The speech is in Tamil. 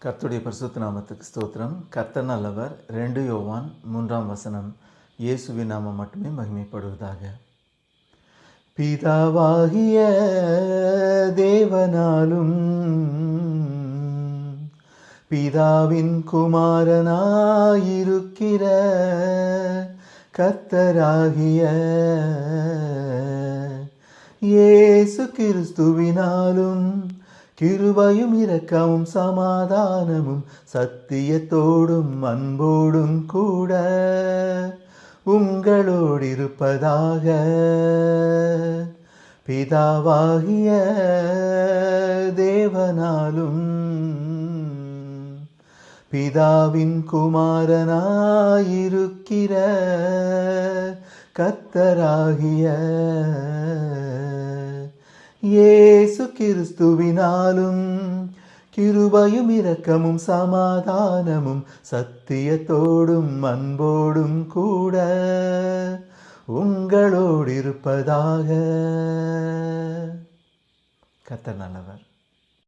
கர்த்தருடைய பரிசுத்த நாமத்துக்கு ஸ்தோத்திரம். கர்த்தர் நல்லவர். 2 யோவான் 3ஆம் வசனம். இயேசுவின் நாமம் மட்டுமே மகிமைப்படுவதாக. பிதாவாகிய தேவனாலும் பிதாவின் குமாரனாயிருக்கிற கர்த்தராகிய இயேசு கிறிஸ்துவினாலும் கிருபையும் இரக்கமும் சமாதானமும் சத்தியத்தோடும் அன்போடும் கூட உங்களோடு இருப்பதாக. பிதாவாகிய தேவனாலும் பிதாவின் குமாரனாயிருக்கிற கர்த்தராகிய இயேசு கிறிஸ்துவினாலும் கிருபையும் இரக்கமும் சமாதானமும் சத்தியத்தோடும் அன்போடும் கூட உங்களோடு இருப்பதாக. கர்த்தர் நல்லவர்.